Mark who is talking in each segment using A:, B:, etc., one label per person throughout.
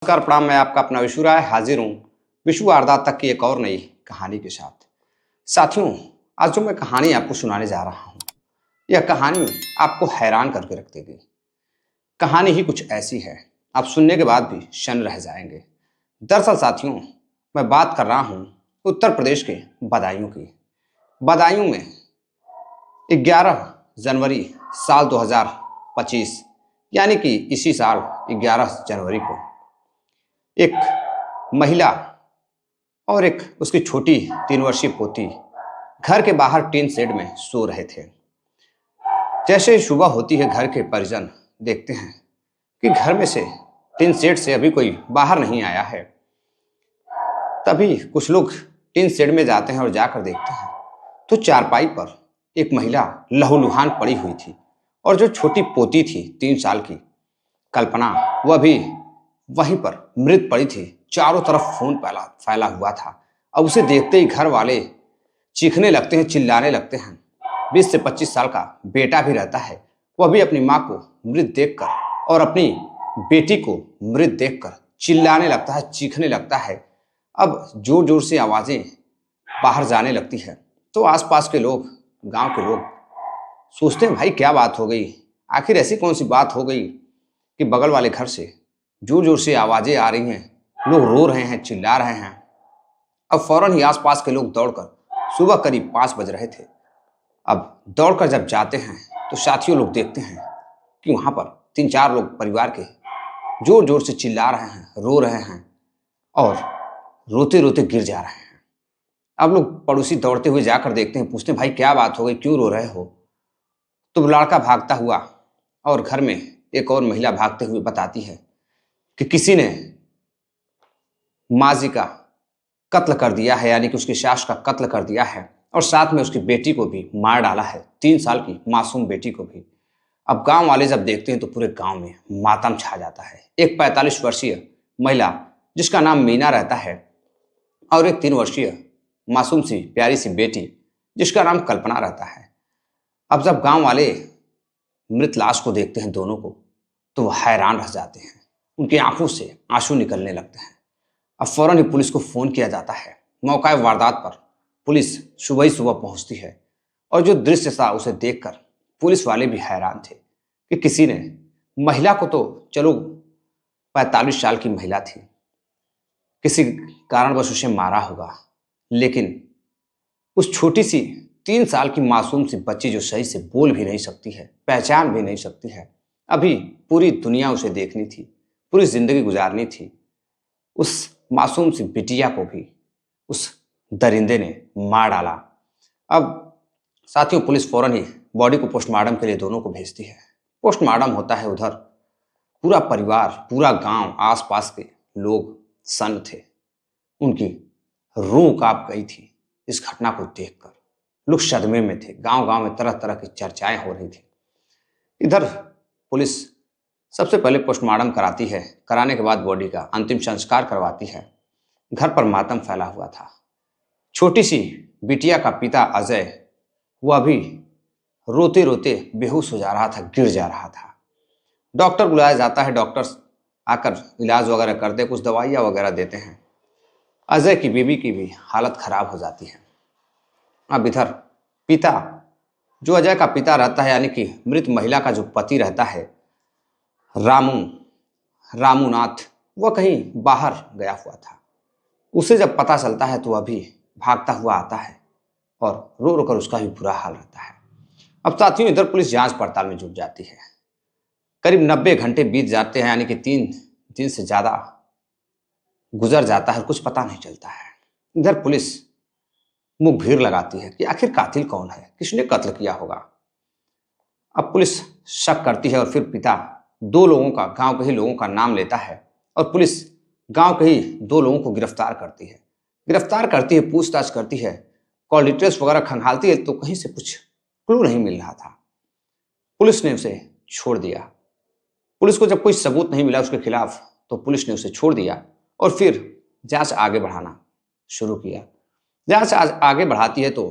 A: नमस्कार प्रणाम। मैं आपका अपना विशु राय हाजिर हूँ विश्व वारदात तक की एक और नई कहानी के साथ। साथियों, आज जो मैं कहानी आपको सुनाने जा रहा हूँ, यह कहानी आपको हैरान करके रख देगी। कहानी ही कुछ ऐसी है, आप सुनने के बाद भी शन रह जाएंगे। दरअसल साथियों, मैं बात कर रहा हूँ उत्तर प्रदेश के बदायूं की। बदायूं में 11 जनवरी साल 2025 यानी कि इसी साल 11 जनवरी को एक महिला और एक उसकी छोटी 3 वर्षीय पोती घर के बाहर टीन शेड में सो रहे थे। जैसे ही सुबह होती है, घर के परिजन देखते हैं कि घर में से टीन शेड से अभी कोई बाहर नहीं आया है। तभी कुछ लोग टीन शेड में जाते हैं और जाकर देखते हैं तो चारपाई पर एक महिला लहूलुहान पड़ी हुई थी और जो छोटी पोती थी 3 साल की कल्पना, वह भी वहीं पर मृत पड़ी थी। चारों तरफ खून फैला हुआ था। अब उसे देखते ही घर वाले चीखने लगते हैं, चिल्लाने लगते हैं। 20 से 25 साल का बेटा भी रहता है, वह भी अपनी माँ को मृत देखकर और अपनी बेटी को मृत देखकर चिल्लाने लगता है, चीखने लगता है। अब जोर जोर से आवाज़ें बाहर जाने लगती है तो आसपास के लोग, गांव के लोग सोचते हैं, भाई क्या बात हो गई, आखिर ऐसी कौन सी बात हो गई कि बगल वाले घर से जोर जोर से आवाजें आ रही हैं, लोग रो रहे हैं, चिल्ला रहे हैं। अब फौरन ही आसपास के लोग दौड़कर, सुबह करीब 5 बज रहे थे, अब दौड़कर जब जाते हैं तो साथियों लोग देखते हैं कि वहां पर 3-4 लोग परिवार के जोर जोर से चिल्ला रहे हैं, रो रहे हैं और रोते रोते गिर जा रहे हैं। अब लोग पड़ोसी दौड़ते हुए जाकर देखते हैं, पूछते हैं, भाई क्या बात हो गई, क्यों रो रहे हो? तो लड़का भागता हुआ और घर में एक और महिला भागते हुए बताती है कि किसी ने माँ जी का कत्ल कर दिया है, यानी कि उसकी सास का कत्ल कर दिया है और साथ में उसकी बेटी को भी मार डाला है, 3 साल की मासूम बेटी को भी। अब गांव वाले जब देखते हैं तो पूरे गांव में मातम छा जाता है। एक 45 वर्षीय महिला जिसका नाम मीना रहता है और एक 3 वर्षीय मासूम सी प्यारी सी बेटी जिसका नाम कल्पना रहता है। अब जब गांव वाले मृत लाश को देखते हैं दोनों को, तो वह हैरान रह जाते हैं, उनकी आंखों से आंसू निकलने लगते हैं। अब फौरन ही पुलिस को फोन किया जाता है। मौका वारदात पर पुलिस सुबह ही सुबह पहुंचती है और जो दृश्य था उसे देखकर पुलिस वाले भी हैरान थे कि किसी ने महिला को, तो चलो 45 साल की महिला थी, किसी कारणवश उसे मारा होगा, लेकिन उस छोटी सी 3 साल की मासूम सी बच्ची जो सही से बोल भी नहीं सकती है, पहचान भी नहीं सकती है, अभी पूरी दुनिया उसे देखनी थी, पूरी जिंदगी गुजारनी थी, उस मासूम सी बिटिया को भी उस दरिंदे ने मार डाला। अब साथियों, पुलिस फौरन ही बॉडी को पोस्टमार्टम के लिए दोनों को भेजती है। पोस्टमार्टम होता है, उधर पूरा परिवार, पूरा गांव, आसपास के लोग सन्न थे, उनकी रूह कांप गई थी इस घटना को देखकर। लोग सदमे में थे, गांव गांव में तरह तरह की चर्चाएं हो रही थी। इधर पुलिस सबसे पहले पोस्टमार्टम कराती है, कराने के बाद बॉडी का अंतिम संस्कार करवाती है। घर पर मातम फैला हुआ था। छोटी सी बिटिया का पिता अजय, वह भी रोते रोते बेहोश हो जा रहा था, गिर जा रहा था। डॉक्टर बुलाया जाता है, डॉक्टर्स आकर इलाज वगैरह करते, कुछ दवाइयाँ वगैरह देते हैं। अजय की बीवी की भी हालत खराब हो जाती है। अब इधर पिता, जो अजय का पिता रहता है, यानी कि मृत महिला का जो पति रहता है, रामूनाथ, वह कहीं बाहर गया हुआ था। उसे जब पता चलता है तो वह भी भागता हुआ आता है और रो रो कर उसका भी बुरा हाल रहता है। अब साथियों, इधर पुलिस जांच पड़ताल में जुट जाती है। करीब 90 घंटे बीत जाते हैं, यानी कि 3 दिन से ज़्यादा गुजर जाता है, कुछ पता नहीं चलता है। इधर पुलिस मुखबिर लगाती है कि आखिर कातिल कौन है, किसने कत्ल किया होगा। अब पुलिस शक करती है और फिर पिता 2 लोगों का, गांव के ही लोगों का नाम लेता है और पुलिस गांव के ही 2 लोगों को गिरफ्तार करती है। पूछताछ करती है, कॉल डिटेल्स वगैरह खंगालती है, तो कहीं से कुछ क्लू नहीं मिल रहा था। पुलिस ने उसे छोड़ दिया। पुलिस को जब कोई सबूत नहीं मिला उसके खिलाफ, तो पुलिस ने उसे छोड़ दिया और फिर जांच आगे बढ़ाना शुरू किया। जांच आगे बढ़ाती है तो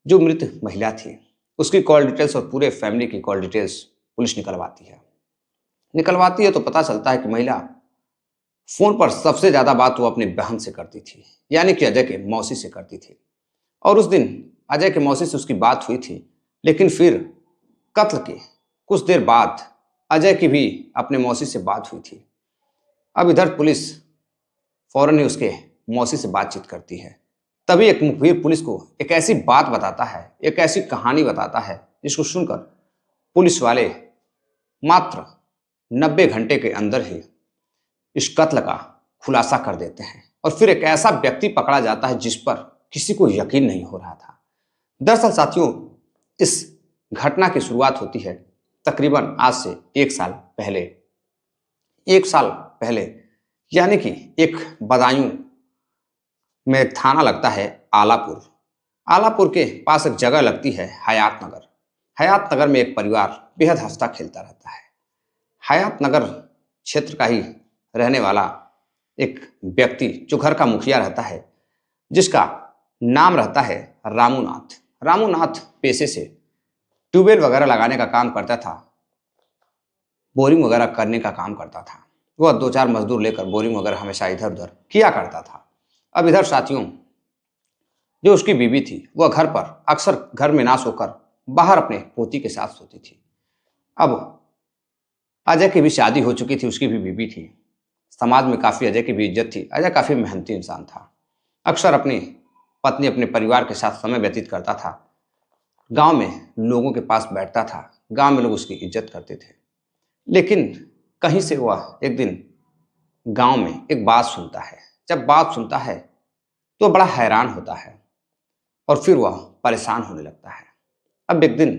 A: जो मृत महिला थी उसकी कॉल डिटेल्स और पूरे फैमिली की कॉल डिटेल्स पुलिस निकलवाती है। तो पता चलता है कि महिला फोन पर सबसे ज्यादा बात वो अपनी बहन से करती थी, यानी कि अजय के मौसी से करती थी। और उस दिन अजय के मौसी से उसकी बात हुई थी, लेकिन फिर कत्ल के कुछ देर बाद अजय की भी अपने मौसी से बात हुई थी। अब इधर पुलिस फौरन ही उसके मौसी से बातचीत करती है। तभी एक मुखबिर पुलिस को एक ऐसी बात बताता है, एक ऐसी कहानी बताता है, जिसको सुनकर पुलिस वाले मात्र 90 घंटे के अंदर ही इस कत्ल का खुलासा कर देते हैं। और फिर एक ऐसा व्यक्ति पकड़ा जाता है जिस पर किसी को यकीन नहीं हो रहा था। दरअसल साथियों, इस घटना की शुरुआत होती है तकरीबन आज से 1 साल पहले। 1 साल पहले यानी कि एक बदायूं में एक थाना लगता है आलापुर। आलापुर के पास एक जगह लगती है हयात नगर। हयात नगर में एक परिवार बेहद हंसता खेलता रहता है। हयात नगर क्षेत्र का ही रहने वाला एक व्यक्ति जो घर का मुखिया रहता है, जिसका नाम रहता है रामूनाथ। रामूनाथ पेशे से ट्यूबवेल वगैरह लगाने का काम करता था, बोरिंग वगैरह करने का काम करता था। वह 2-4 मजदूर लेकर बोरिंग वगैरह हमेशा इधर उधर किया करता था। अब इधर साथियों, जो उसकी बीवी थी वह घर पर अक्सर घर में ना सोकर बाहर अपने पोती के साथ सोती थी। अब अजय की भी शादी हो चुकी थी, उसकी भी बीवी थी। समाज में काफ़ी अजय की भी इज्जत थी। अजय काफ़ी मेहनती इंसान था। अक्सर अपनी पत्नी अपने परिवार के साथ समय व्यतीत करता था। गांव में लोगों के पास बैठता था। गांव में लोग उसकी इज्जत करते थे। लेकिन कहीं से वह एक दिन गांव में एक बात सुनता है। जब बात सुनता है तो बड़ा हैरान होता है और फिर वह परेशान होने लगता है। अब एक दिन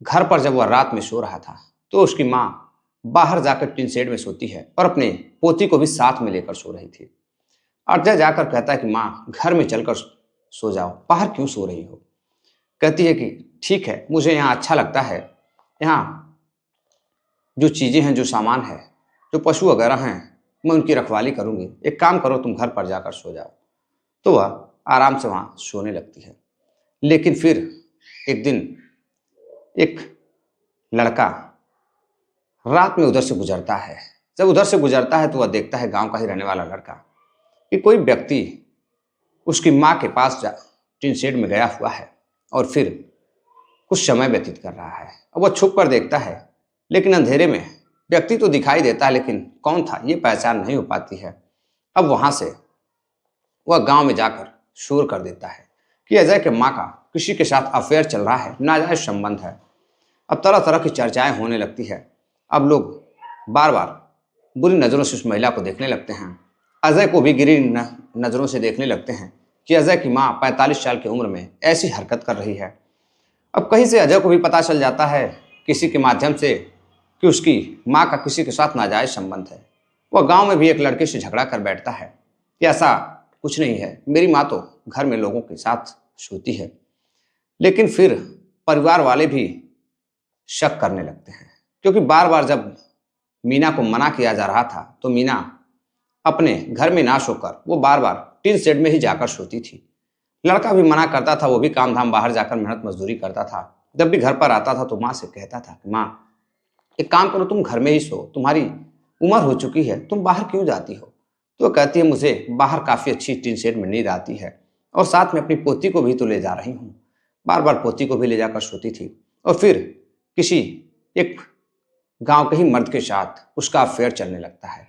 A: घर पर जब वह रात में सो रहा था तो उसकी माँ बाहर जाकर टिन शेड में सोती है और अपने पोती को भी साथ में लेकर सो रही थी। अजय जाकर कहता है कि माँ, घर में चलकर सो जाओ, बाहर क्यों सो रही हो। कहती है कि ठीक है, मुझे यहाँ अच्छा लगता है। यहाँ जो चीज़ें हैं, जो सामान है, जो पशु वगैरह हैं, मैं उनकी रखवाली करूँगी। एक काम करो, तुम घर पर जाकर सो जाओ। तो वह आराम से वहाँ सोने लगती है। लेकिन फिर एक दिन एक लड़का रात में उधर से गुजरता है। जब उधर से गुजरता है तो वह देखता है, गांव का ही रहने वाला लड़का, कि कोई व्यक्ति उसकी माँ के पास टिन शेड में गया हुआ है और फिर कुछ समय व्यतीत कर रहा है। अब वह छुप कर देखता है, लेकिन अंधेरे में व्यक्ति तो दिखाई देता है, लेकिन कौन था ये पहचान नहीं हो पाती है। अब वहां से वह गांव में जाकर शोर कर देता है कि अजय के माँ का किसी के साथ अफेयर चल रहा है, नाजायज संबंध है। अब तरह तरह की चर्चाएं होने लगती है। अब लोग बार बार बुरी नज़रों से उस महिला को देखने लगते हैं। अजय को भी गिरी नज़रों से देखने लगते हैं कि अजय की माँ 45 साल की उम्र में ऐसी हरकत कर रही है। अब कहीं से अजय को भी पता चल जाता है किसी के माध्यम से कि उसकी माँ का किसी के साथ नाजायज संबंध है। वह गांव में भी एक लड़के से झगड़ा कर बैठता है कि ऐसा कुछ नहीं है, मेरी माँ तो घर में लोगों के साथ सोती है। लेकिन फिर परिवार वाले भी शक करने लगते हैं, क्योंकि बार बार जब मीना को मना किया जा रहा था तो मीना अपने घर में ना सोकर वो बार बार टिन शेड में ही जाकर सोती थी। लड़का भी मना करता था, वो भी काम धाम बाहर जाकर मेहनत मजदूरी करता था। जब भी घर पर आता था तो माँ से कहता था कि माँ, एक काम करो, तुम घर में ही सो, तुम्हारी उम्र हो चुकी है, तुम बाहर क्यों जाती हो। तो कहती है, मुझे बाहर काफ़ी अच्छी टिन शेड में नींद आती है और साथ में अपनी पोती को भी तो ले जा रही हूँ। बार बार पोती को भी ले जाकर सोती थी और फिर किसी एक गांव के ही मर्द के साथ उसका अफेयर चलने लगता है।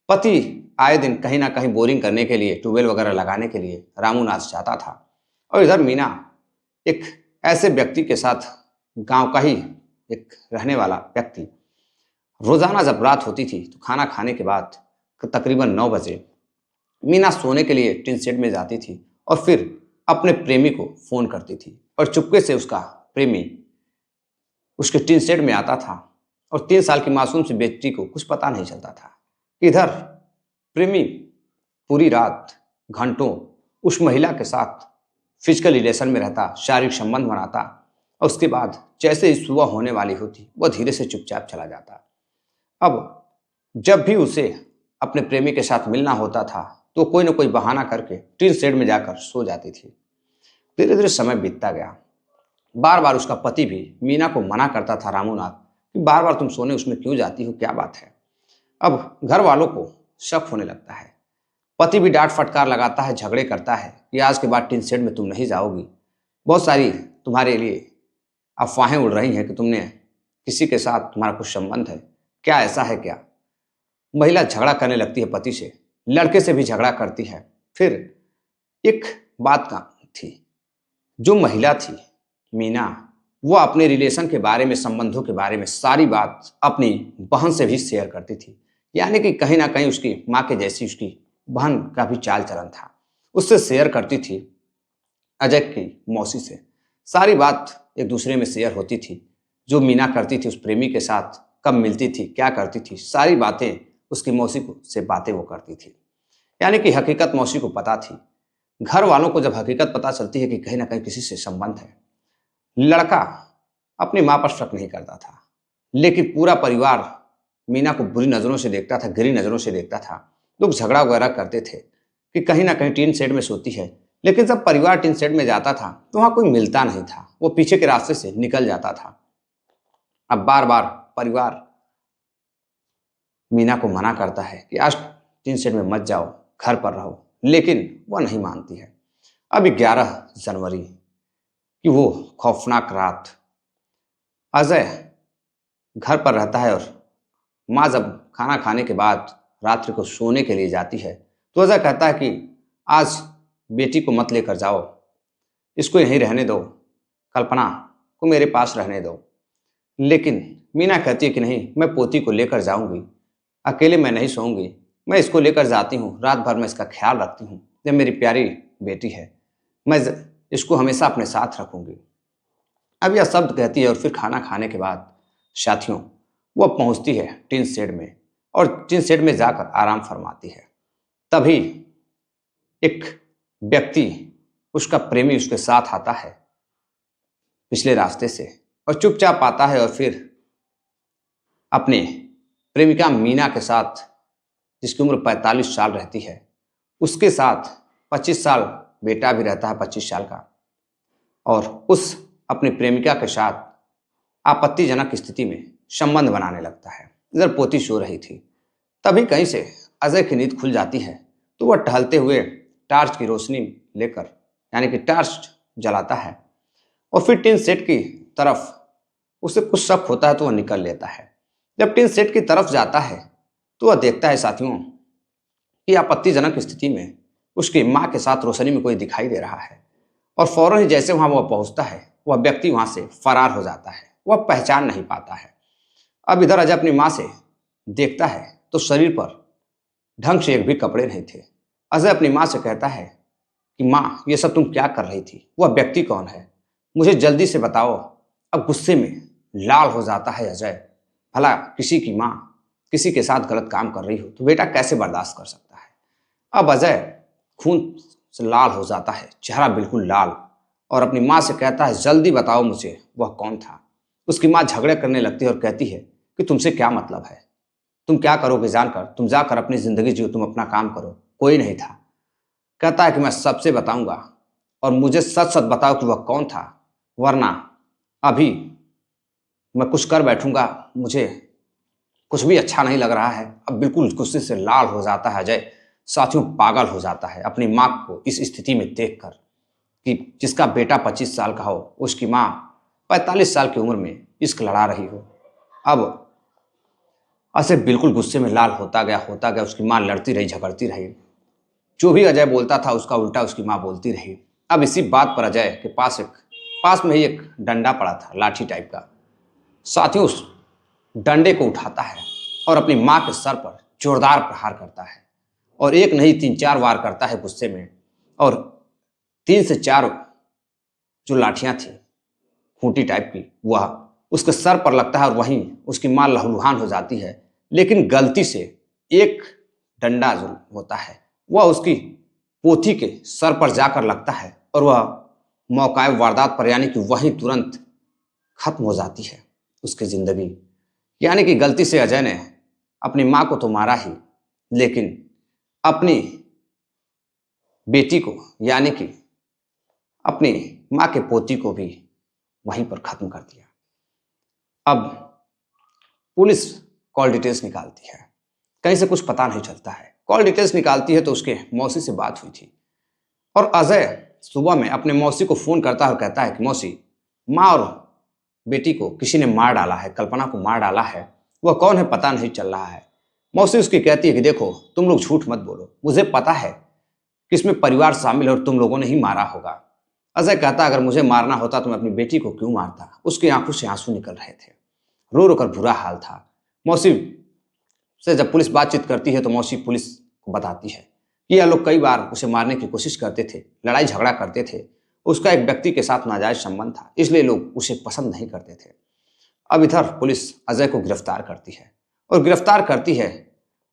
A: पति आए दिन कहीं ना कहीं बोरिंग करने के लिए, ट्यूबवेल वगैरह लगाने के लिए रामूनाथ जाता था और इधर मीना एक ऐसे व्यक्ति के साथ, गांव का ही एक रहने वाला व्यक्ति, रोजाना जब रात होती थी तो खाना खाने के बाद तकरीबन 9 बजे मीना सोने के लिए टिन शेड में जाती थी और फिर अपने प्रेमी को फोन करती थी और चुपके से उसका प्रेमी उसके टिन शेड में आता था और 3 साल की मासूम सी बेटी को कुछ पता नहीं चलता था। इधर प्रेमी पूरी रात घंटों उस महिला के साथ फिजिकल रिलेशन में रहता, शारीरिक संबंध बनाता और उसके बाद जैसे ही सुबह होने वाली होती वह धीरे से चुपचाप चला जाता। अब जब भी उसे अपने प्रेमी के साथ मिलना होता था तो कोई ना कोई बहाना करके टिन शेड में जाकर सो जाती थी। धीरे धीरे समय बीतता गया। बार बार उसका पति भी मीना को मना करता था, रामूनाथ, कि बार बार तुम सोने उसमें क्यों जाती हो, क्या बात है। अब घर वालों को शक होने लगता है। पति भी डांट फटकार लगाता है, झगड़े करता है कि आज के बाद टीन शेड में तुम नहीं जाओगी। बहुत सारी तुम्हारे लिए अफवाहें उड़ रही हैं कि तुमने किसी के साथ तुम्हारा कुछ संबंध है। क्या ऐसा है क्या? महिला झगड़ा करने लगती है पति से, लड़के से भी झगड़ा करती है। फिर एक बात का थी, जो महिला थी मीना, वो अपने रिलेशन के बारे में, संबंधों के बारे में सारी बात अपनी बहन से भी शेयर करती थी। यानी कि कहीं ना कहीं उसकी माँ के जैसी उसकी बहन का भी चाल चलन था। उससे शेयर करती थी, अजय की मौसी से सारी बात एक दूसरे में शेयर होती थी। जो मीना करती थी उस प्रेमी के साथ, कब मिलती थी, क्या करती थी, सारी बातें उसकी मौसी को से बातें वो करती थी। यानी कि हकीकत मौसी को पता थी। घर वालों को जब हकीकत पता चलती है कि कहीं ना कहीं किसी से संबंध है, लड़का अपनी माँ पर शक नहीं करता था, लेकिन पूरा परिवार मीना को बुरी नज़रों से देखता था, गिरी नज़रों से देखता था। लोग झगड़ा वगैरह करते थे कि कहीं ना कहीं टीन शेड में सोती है, लेकिन जब परिवार टीन शेड में जाता था तो वहाँ कोई मिलता नहीं था, वो पीछे के रास्ते से निकल जाता था। अब बार बार परिवार मीना को मना करता है कि आज टीन शेड में मत जाओ, घर पर रहो, लेकिन वह नहीं मानती है। अब 11 जनवरी की वो खौफनाक रात, अजय घर पर रहता है और माँ जब खाना खाने के बाद रात्रि को सोने के लिए जाती है तो अजय कहता है कि आज बेटी को मत लेकर जाओ, इसको यहीं रहने दो, कल्पना को मेरे पास रहने दो। लेकिन मीना कहती है कि नहीं, मैं पोती को लेकर जाऊंगी, अकेले मैं नहीं सोऊंगी, मैं इसको लेकर जाती हूँ, रात भर मैं इसका ख्याल रखती हूँ, ये मेरी प्यारी बेटी है, मैं इसको हमेशा अपने साथ रखूंगी। अब यह शब्द कहती है और फिर खाना खाने के बाद साथियों वह पहुंचती है टीन शेड में और टीन शेड में जाकर आराम फरमाती है। तभी एक व्यक्ति, उसका प्रेमी उसके साथ आता है पिछले रास्ते से और चुपचाप आता है और फिर अपने प्रेमिका मीना के साथ, जिसकी उम्र 45 साल रहती है, उसके साथ 25 साल बेटा भी रहता है, 25 साल का, और उस अपनी प्रेमिका के साथ आपत्तिजनक स्थिति में संबंध बनाने लगता है। इधर पोती सो रही थी। तभी कहीं से अजय की नींद खुल जाती है तो वह टहलते हुए टार्च की रोशनी लेकर, यानी कि टार्च जलाता है और फिर टीन सेट की तरफ, उसे कुछ शक होता है तो वह निकल लेता है। जब टीन सेट की तरफ जाता है तो वह देखता है साथियों कि आपत्तिजनक स्थिति में उसकी माँ के साथ रोशनी में कोई दिखाई दे रहा है और फौरन ही जैसे वहां वह पहुंचता है वह व्यक्ति वहां से फरार हो जाता है, वह पहचान नहीं पाता है। अब इधर अजय अपनी माँ से देखता है तो शरीर पर ढंग से एक भी कपड़े नहीं थे। अजय अपनी माँ से कहता है कि माँ, ये सब तुम क्या कर रही थी, वह व्यक्ति कौन है, मुझे जल्दी से बताओ। अब गुस्से में लाल हो जाता है अजय। भला किसी की माँ किसी के साथ गलत काम कर रही हो तो बेटा कैसे बर्दाश्त कर सकता है। अब अजय खून से लाल हो जाता है, चेहरा बिल्कुल लाल, और अपनी माँ से कहता है जल्दी बताओ मुझे वह कौन था। उसकी माँ झगड़े करने लगती है और कहती है कि तुमसे क्या मतलब है, तुम क्या करोगे जानकर, तुम जाकर अपनी जिंदगी जियो, तुम अपना काम करो, कोई नहीं था। कहता है कि मैं सबसे बताऊंगा और मुझे सच सच बताओ कि वह कौन था, वरना अभी मैं कुछ कर बैठूंगा, मुझे कुछ भी अच्छा नहीं लग रहा है। अब बिल्कुल गुस्से से लाल हो जाता है अजय, साथियों पागल हो जाता है अपनी माँ को इस स्थिति में देखकर कि जिसका बेटा 25 साल का हो, उसकी माँ 45 साल की उम्र में इश्क लड़ा रही हो। अब अजय बिल्कुल गुस्से में लाल होता गया। उसकी माँ लड़ती रही, झगड़ती रही, जो भी अजय बोलता था उसका उल्टा उसकी माँ बोलती रही। अब इसी बात पर अजय के पास में ही एक डंडा पड़ा था, लाठी टाइप का। साथियों उस डंडे को उठाता है और अपनी माँ के सर पर जोरदार प्रहार करता है और एक नहीं 3-4 वार करता है गुस्से में, और 3 से 4 जो लाठियां थी खूंटी टाइप की वह उसके सर पर लगता है और वहीं उसकी माँ लहूलुहान हो जाती है। लेकिन गलती से एक डंडा जो होता है वह उसकी पोथी के सर पर जाकर लगता है और वह मौकाए वारदात पर, यानी कि वहीं तुरंत खत्म हो जाती है उसकी जिंदगी। यानी कि गलती से अजय ने अपनी माँ को तो मारा ही, लेकिन अपनी बेटी को, यानी कि अपनी माँ के पोती को भी वहीं पर खत्म कर दिया। अब पुलिस कॉल डिटेल्स निकालती है, कहीं से कुछ पता नहीं चलता है। कॉल डिटेल्स निकालती है तो उसके मौसी से बात हुई थी और अजय सुबह में अपने मौसी को फोन करता है और कहता है कि मौसी, माँ और बेटी को किसी ने मार डाला है, कल्पना को मार डाला है। वह कौन है पता नहीं चल रहा है। मौसी उसकी कहती है कि देखो तुम लोग झूठ मत बोलो, मुझे पता है कि इसमें परिवार शामिल है और तुम लोगों ने ही मारा होगा। अजय कहता अगर मुझे मारना होता तो मैं अपनी बेटी को क्यों मारता। उसकी आंखों से आंसू निकल रहे थे, रो रो कर बुरा हाल था। मौसी से जब पुलिस बातचीत करती है तो मौसी पुलिस को बताती है कि यह लोग कई बार उसे मारने की कोशिश करते थे, लड़ाई झगड़ा करते थे। उसका एक व्यक्ति के साथ नाजायज संबंध था, इसलिए लोग उसे पसंद नहीं करते थे। अब इधर पुलिस अजय को गिरफ्तार करती है और गिरफ्तार करती है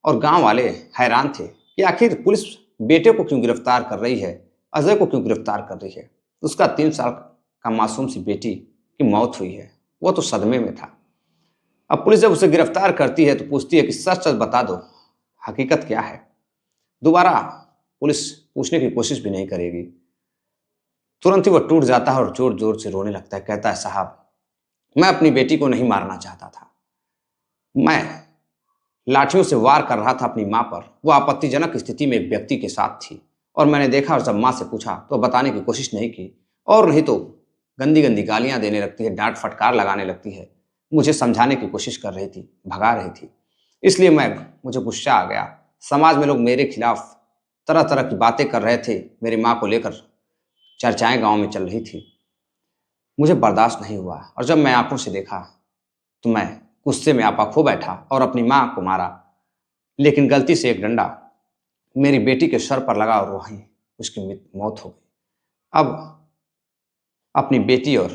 A: और गांव वाले हैरान थे कि आखिर पुलिस बेटे को क्यों गिरफ्तार कर रही है, अजय को क्यों गिरफ्तार कर रही है। उसका 3 साल का मासूम सी बेटी की मौत हुई है, वो तो सदमे में था। अब पुलिस जब उसे गिरफ्तार करती है तो पूछती है कि सच सच बता दो, हकीकत क्या है। दोबारा पुलिस पूछने की कोशिश भी नहीं करेगी। तुरंत ही वह टूट जाता है और जोर जोर से रोने लगता है। कहता है साहब, मैं अपनी बेटी को नहीं मारना चाहता था, मैं लाठियों से वार कर रहा था अपनी मां पर। वह आपत्तिजनक स्थिति में एक व्यक्ति के साथ थी और मैंने देखा और जब मां से पूछा तो बताने की कोशिश नहीं की और नहीं तो गंदी गंदी गालियां देने लगती है, डांट फटकार लगाने लगती है। मुझे समझाने की कोशिश कर रही थी, भगा रही थी, इसलिए मुझे गुस्सा आ गया। समाज में लोग मेरे खिलाफ तरह तरह की बातें कर रहे थे, मेरी माँ को लेकर चर्चाएं गांव में चल रही थी। मुझे बर्दाश्त नहीं हुआ और जब मैं आंखों से देखा तो मैं गुस्से में आपा खो बैठा और अपनी माँ को मारा। लेकिन गलती से एक डंडा मेरी बेटी के सर पर लगा और वहीं उसकी मौत हो गई। अब अपनी बेटी और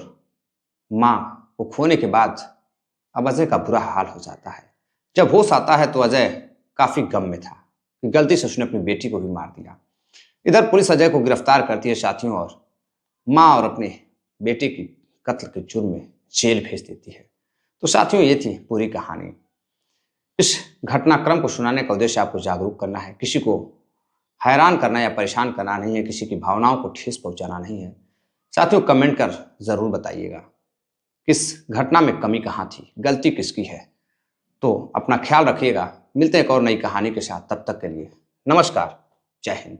A: माँ को खोने के बाद अब अजय का बुरा हाल हो जाता है। जब होश आता है तो अजय काफी गम में था कि गलती से उसने अपनी बेटी को भी मार दिया। इधर पुलिस अजय को गिरफ्तार करती है साथियों और माँ और अपने बेटे की कत्ल के जुर्म में जेल भेज देती है। तो साथियों, ये थी पूरी कहानी। इस घटनाक्रम को सुनाने का उद्देश्य आपको जागरूक करना है, किसी को हैरान करना या परेशान करना नहीं है, किसी की भावनाओं को ठेस पहुंचाना नहीं है। साथियों, कमेंट कर जरूर बताइएगा किस घटना में कमी कहाँ थी, गलती किसकी है। तो अपना ख्याल रखिएगा। मिलते हैं एक और नई कहानी के साथ, तब तक के लिए नमस्कार, जय हिंद।